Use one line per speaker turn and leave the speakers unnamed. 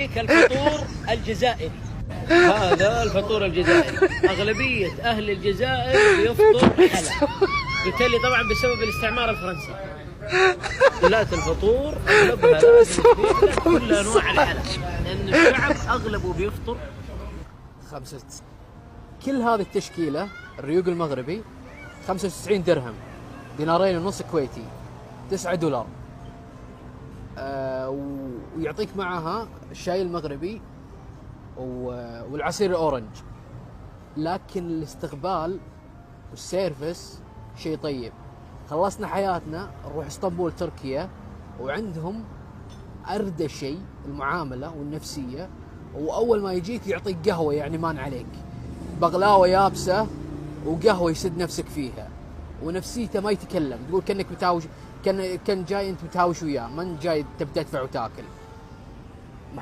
الفطور الجزائري. هذا الفطور الجزائري، أغلبية أهل الجزائر يفطر حلا، بالتالي طبعا بسبب الاستعمار الفرنسي كلات الفطور أغلبها لازم كل أنواع الحلا، لأن الشعب أغلبه بيفطر
5. كل هذه التشكيلة الريوق المغربي 95 درهم، دينارين ونص كويتي، $9. ويعطيك معها الشاي المغربي والعصير الأورنج. لكن الاستقبال والسيرفس شيء طيب. خلصنا حياتنا نروح اسطنبول تركيا، وعندهم أردى شيء المعاملة والنفسية، وأول ما يجيك يعطيك قهوة، يعني مان عليك بغلاوة يابسة وقهوة يسد نفسك فيها، ونفسيته ما يتكلم، تقول كأنك بتاوش، كان جاي انت بتهاوش وياه، ما جاي تبي تدفع وتاكل.